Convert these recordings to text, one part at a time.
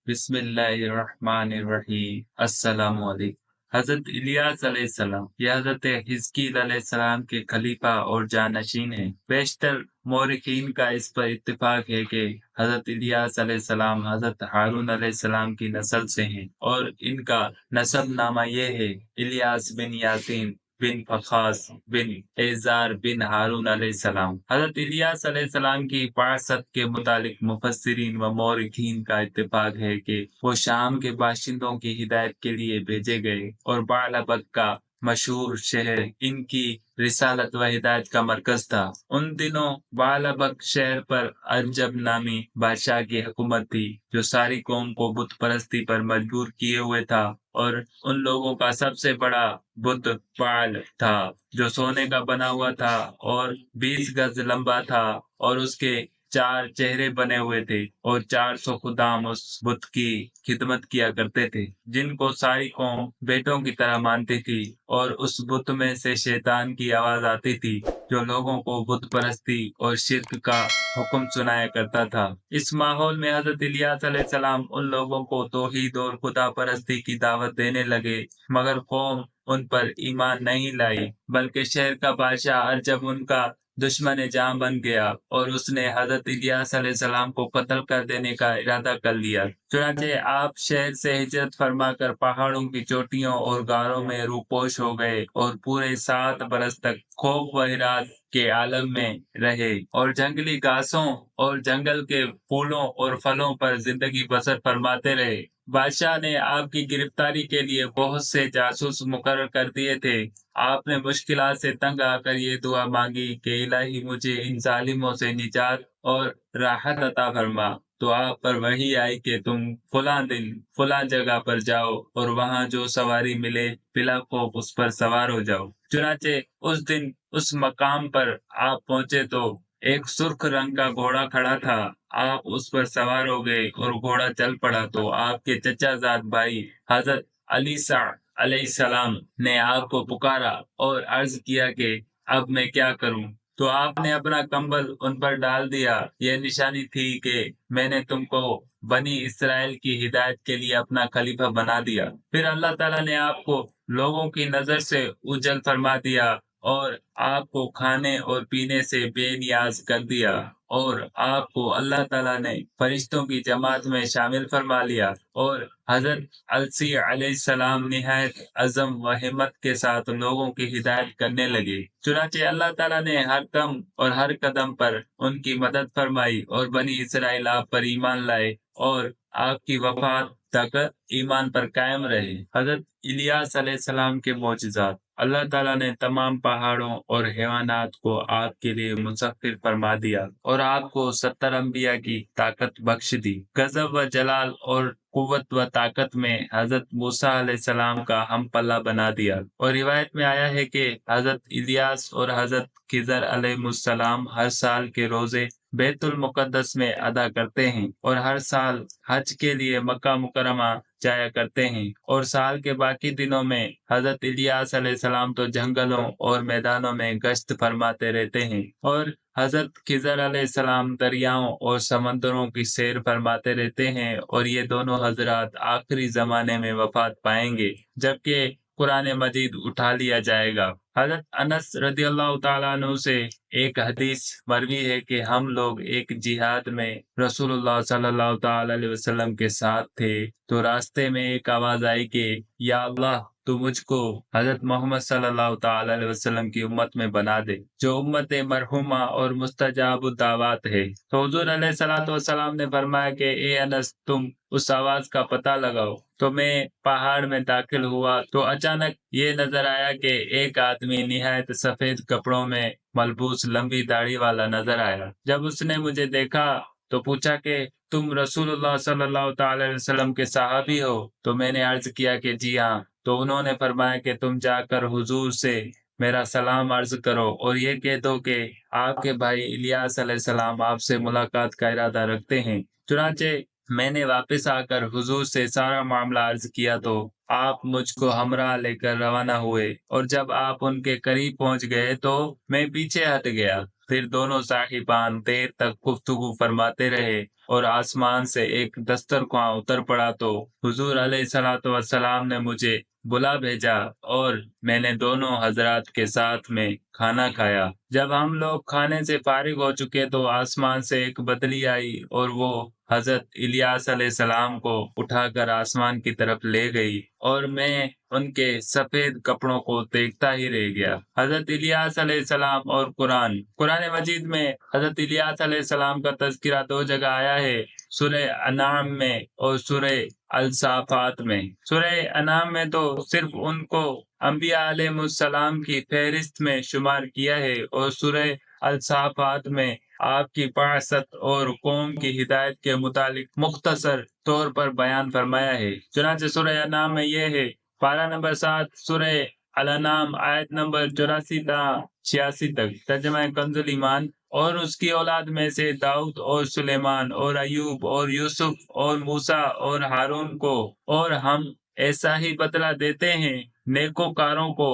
बिस्मिल्लाहिर्रहमानिर्रहीम। अस्सलाम वालेकुम। हजरत इलियास अलैहिस्सलाम ये हजरत हिजकील अलैहिस्सलाम के खलीफा और जानशीन हैं। बेशतर मौरखीन का इस पर इत्तेफाक है कि हजरत इलियास अलैहिस्सलाम हजरत हारून अलैहिस्सलाम की नस्ल से हैं और इनका नसब नामा ये है इलियास बिन यासीन बिन फखास बिन एजार बिन हारून अलैहिस्सलाम। हजरत इलियास अलैहिस्सलाम की बासत के मुतालिक मुफस्सिरीन व मौरखीन का इत्तेफाक है कि वो शाम के बाशिंदों की हिदायत के लिए भेजे गए और बालबक का मशहूर शहर इनकी रिसालत व हिदायत का मरकज था। उन दिनों बालबक शहर पर अरजब नामी बादशाह की हुकूमत थी जो सारी कौम को बुत परस्ती पर मजबूर किए हुए था और उन लोगों का सबसे बड़ा बुत बाल था जो सोने का बना हुआ था और 20 गज लंबा था और उसके 4 चेहरे बने हुए थे और 400 खुदाम उस बुत की खिदमत किया करते थे जिनको सारी कौम बेटों की तरह मानती थी। और उस बुत में से शैतान की आवाज आती थी जो लोगों को बुत परस्ती और शिर्क का हुक्म सुनाया करता था। इस माहौल में हजरत इलियास अलैहिस्सलाम उन लोगों को तौहीद और खुदा परस्ती की दावत देने लगे मगर कौम उन पर ईमान नहीं लाई बल्कि शहर का बादशाह अरजब उनका दुश्मन जाम बन गया और उसने हजरत इलियास अलैहिस्सलाम को कत्ल कर देने का इरादा कर लिया। चुनांचे आप शहर से हिजरत फरमाकर पहाड़ों की चोटियों और गारों में रूपोश हो गए और पूरे 7 बरस तक खौफ व हिरास के आलम में रहे और जंगली घासों और जंगल के फूलों और फलों पर जिंदगी बसर फरमाते रहे। बादशाह ने आपकी गिरफ्तारी के लिए बहुत से जासूस मुकर्रर कर दिए थे। आपने मुश्किलात से तंग आकर ये दुआ मांगी कि इलाही मुझे इन जालिमों से निजात और राहत अता फरमा। तो आप पर वही आई कि तुम फलां दिन फलां जगह पर जाओ और वहां जो सवारी मिले बिला खौफ उस पर सवार हो जाओ। चुनाचे उस दिन उस मकाम पर आप पहुंचे तो एक सुर्ख रंग का घोड़ा खड़ा था। आप उस पर सवार हो गए और घोड़ा चल पड़ा तो आपके चचाजाद भाई हजरत अलीसा अलैहिस्सलाम ने आपको पुकारा और अर्ज किया कि अब मैं क्या करूं। तो आपने अपना कंबल उन पर डाल दिया। यह निशानी थी कि मैंने तुमको बनी इसराइल की हिदायत के लिए अपना खलीफा बना दिया। फिर अल्लाह ताला ने आपको लोगों की नजर से उजल फरमा दिया और आपको खाने और पीने से बेनियाज कर दिया और आपको अल्लाह ताला ने फरिश्तों की जमात में शामिल फरमा लिया और हजरत अलसी अलैहिस्सलाम निहायत अज़म व हिम्मत के साथ लोगों की हिदायत करने लगे। चुनाचे अल्लाह ताला ने हर दम और हर कदम पर उनकी मदद फरमाई और बनी इसराइल आप पर ईमान लाए और आपकी वफात तक ईमान पर कायम रहे। हजरत इलियास अलैहिस्सलाम के मोजज़ात अल्लाह ताला ने तमाम पहाड़ों और हैवानात को आपके लिए मुसख्खर फरमा दिया और आपको 70 अंबिया की ताकत बख्श दी। गजब व जलाल और कुव्वत व ताकत में हजरत मूसा अलैहिस्सलाम का हम पल्ला बना दिया। और रिवायत में आया है कि हजरत इलियास और हजरत खिजर अलैहिस्सलाम हर साल के रोजे बैतुल मुकद्दस में अदा करते हैं और हर साल हज के लिए मक्का मुकरमा जाया करते हैं और साल के बाकी दिनों में हजरत इलियास अलैहिस्सलाम तो जंगलों और मैदानों में गश्त फरमाते रहते हैं और हजरत खिजर अलैहिस्सलाम दरियाओं और समंदरों की सैर फरमाते रहते हैं और ये दोनों हजरात आखिरी जमाने में वफात पाएंगे जबकि कुरान मजीद उठा लिया जाएगा। हजरत अनस रदी अल्लाह तआला अन्हु से एक हदीस मरवी है कि हम लोग एक जिहाद में रसूलुल्लाह सल्लल्लाहु तआला अलैहि वसल्लम के साथ थे तो रास्ते में एक आवाज आई कि या अल्लाह तू मुझको हजरत मोहम्मद सल्लल्लाहु तआला अलैहि वसल्लम की उम्मत में बना दे जो उम्मत मरहुमा और मुस्तजाब दावत है। तो हुजूर अलैहिस्सलातु वस्सलाम ने फरमाया कि ए अनस तुम उस आवाज का पता लगाओ। तो मैं पहाड़ में दाखिल हुआ तो अचानक ये नजर आया कि एक आदमी निहायत सफेद कपड़ों में मलबूस लंबी दाढ़ी वाला नजर आया। जब उसने मुझे देखा तो पूछा कि तुम रसूलुल्लाह सल्लल्लाहु तआला अलैहि वसल्लम के सहाबी हो। तो मैंने अर्ज किया कि जी हाँ। तो उन्होंने फरमाया कि तुम जाकर हुजूर से मेरा सलाम अर्ज करो और ये कह दो कि आपके भाई इलियास अलैहिस्सलाम आपसे मुलाकात का इरादा रखते हैं। चुनाचे मैंने वापस आकर हुजूर से सारा मामला अर्ज किया तो आप मुझको हमरा लेकर रवाना हुए और जब आप उनके करीब पहुंच गए तो मैं पीछे हट गया। फिर दोनों साहिबान देर तक गुफ्तगू फरमाते रहे اور آسمان سے ایک دسترخواں اتر پڑا تو حضور علیہ الصلوۃ والسلام نے مجھے بلا بھیجا اور میں نے دونوں حضرات کے ساتھ میں کھانا کھایا۔ جب ہم لوگ کھانے سے فارغ ہو چکے تو آسمان سے ایک بدلی آئی اور وہ حضرت الیاس علیہ السلام کو اٹھا کر آسمان کی طرف لے گئی اور میں ان کے سفید کپڑوں کو دیکھتا ہی رہ گیا۔ حضرت الیاس علیہ السلام اور قرآن مجید میں حضرت الیاس علیہ السلام کا تذکرہ دو جگہ آیا ہے، سورہ انعام میں اور سورہ الصافات میں۔ سورہ انعام میں تو صرف ان کو انبیاء علیہ السلام کی فہرست میں شمار کیا ہے اور سورہ الصافات میں آپ کی بعثت اور قوم کی ہدایت کے متعلق مختصر طور پر بیان فرمایا ہے۔ چنانچہ سورہ انعام میں یہ ہے، پارہ نمبر 7 سورہ الانعام آیت نمبر 84 تا 86 تک، ترجمہ کنز ایمان۔ اور اس کی اولاد میں سے داؤد اور سلیمان اور ایوب اور یوسف اور موسیٰ اور ہارون کو، اور ہم ایسا ہی بدلہ دیتے ہیں نیکوکاروں کو،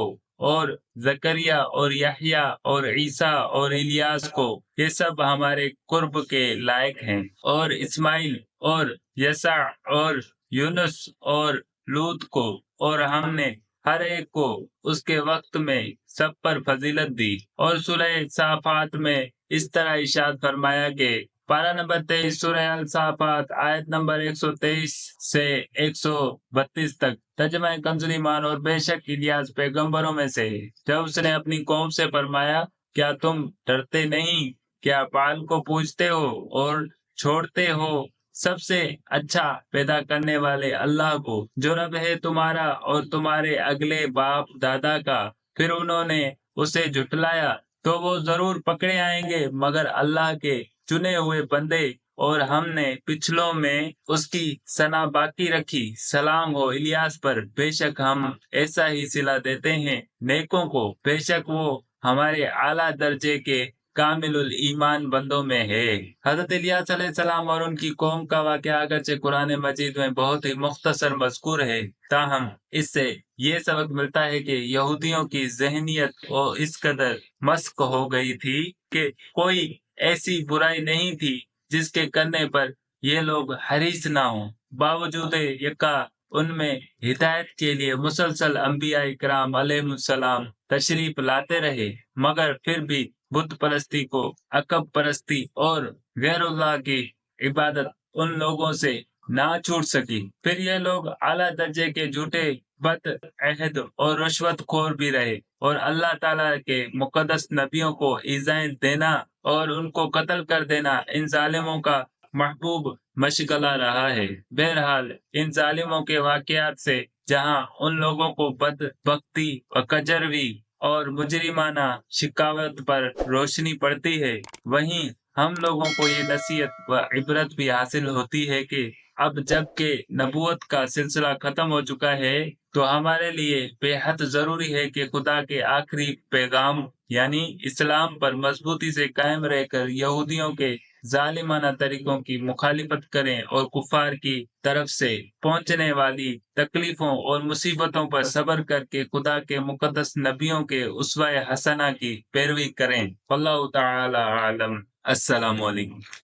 اور زکریا اور یحییٰ اور عیسیٰ اور الیاس کو، یہ سب ہمارے قرب کے لائق ہیں، اور اسماعیل اور یسع اور یونس اور لوط کو، اور ہم نے ہر ایک کو اس کے وقت میں سب پر فضیلت دی۔ اور سورہ صافات میں اس طرح ارشاد فرمایا کہ پارہ نمبر 23 سورہ الصافات آیت نمبر 123 سے 132 تک، ترجمہ کنز ایمان۔ اور بے شک الیاس پیغمبروں میں سے ہے، جب اس نے اپنی قوم سے فرمایا، کیا تم ڈرتے نہیں؟ کیا بال کو پوجتے ہو اور چھوڑتے ہو سب سے اچھا پیدا کرنے والے اللہ کو، جو رب ہے تمہارا اور تمہارے اگلے باپ دادا کا؟ پھر انہوں نے اسے جھٹلایا تو وہ ضرور پکڑے آئیں گے مگر اللہ کے چنے ہوئے بندے، اور ہم نے پچھلوں میں اس کی ثنا باقی رکھی۔ سلام ہو الیاس پر، بے شک ہم ایسا ہی صلہ دیتے ہیں نیکوں کو، بے شک وہ ہمارے اعلیٰ درجے کے کامل الایمان بندوں میں ہے۔ حضرت الیاس علیہ السلام اور ان کی قوم کا واقعہ اگرچہ قرآن مجید میں بہت ہی مختصر مذکور ہے، تاہم اس سے یہ سبق ملتا ہے کہ یہودیوں کی ذہنیت اور اس قدر مسخ ہو گئی تھی کہ کوئی ایسی برائی نہیں تھی جس کے کرنے پر یہ لوگ حریص نہ ہوں۔ باوجود یکا ان میں ہدایت کے لیے مسلسل انبیاء کرام علیہ السلام تشریف لاتے رہے، مگر پھر بھی بت پرستی کو، عقب پرستی اور غیر اللہ کی عبادت ان لوگوں سے نہ چھوٹ سکی۔ پھر یہ لوگ اعلیٰ درجے کے جھوٹے بد عہد اور رشوت خور بھی رہے، اور اللہ تعالیٰ کے مقدس نبیوں کو ایذائیں دینا اور ان کو قتل کر دینا ان ظالموں کا محبوب مشغلہ رہا ہے۔ بہرحال ان ظالموں کے واقعات سے جہاں ان لوگوں کو بدبختی و کجروی اور مجرمانہ شکاوت پر روشنی پڑتی ہے، وہیں ہم لوگوں کو یہ نصیحت و عبرت بھی حاصل ہوتی ہے کہ اب جب کہ نبوت کا سلسلہ ختم ہو چکا ہے تو ہمارے لیے بے حد ضروری ہے کہ خدا کے آخری پیغام یعنی اسلام پر مضبوطی سے قائم رہ کر یہودیوں کے ظالمانہ طریقوں کی مخالفت کریں اور کفار کی طرف سے پہنچنے والی تکلیفوں اور مصیبتوں پر صبر کر کے خدا کے مقدس نبیوں کے اسوہ حسنہ کی پیروی کریں۔ واللہ تعالی عالم۔ السلام علیکم۔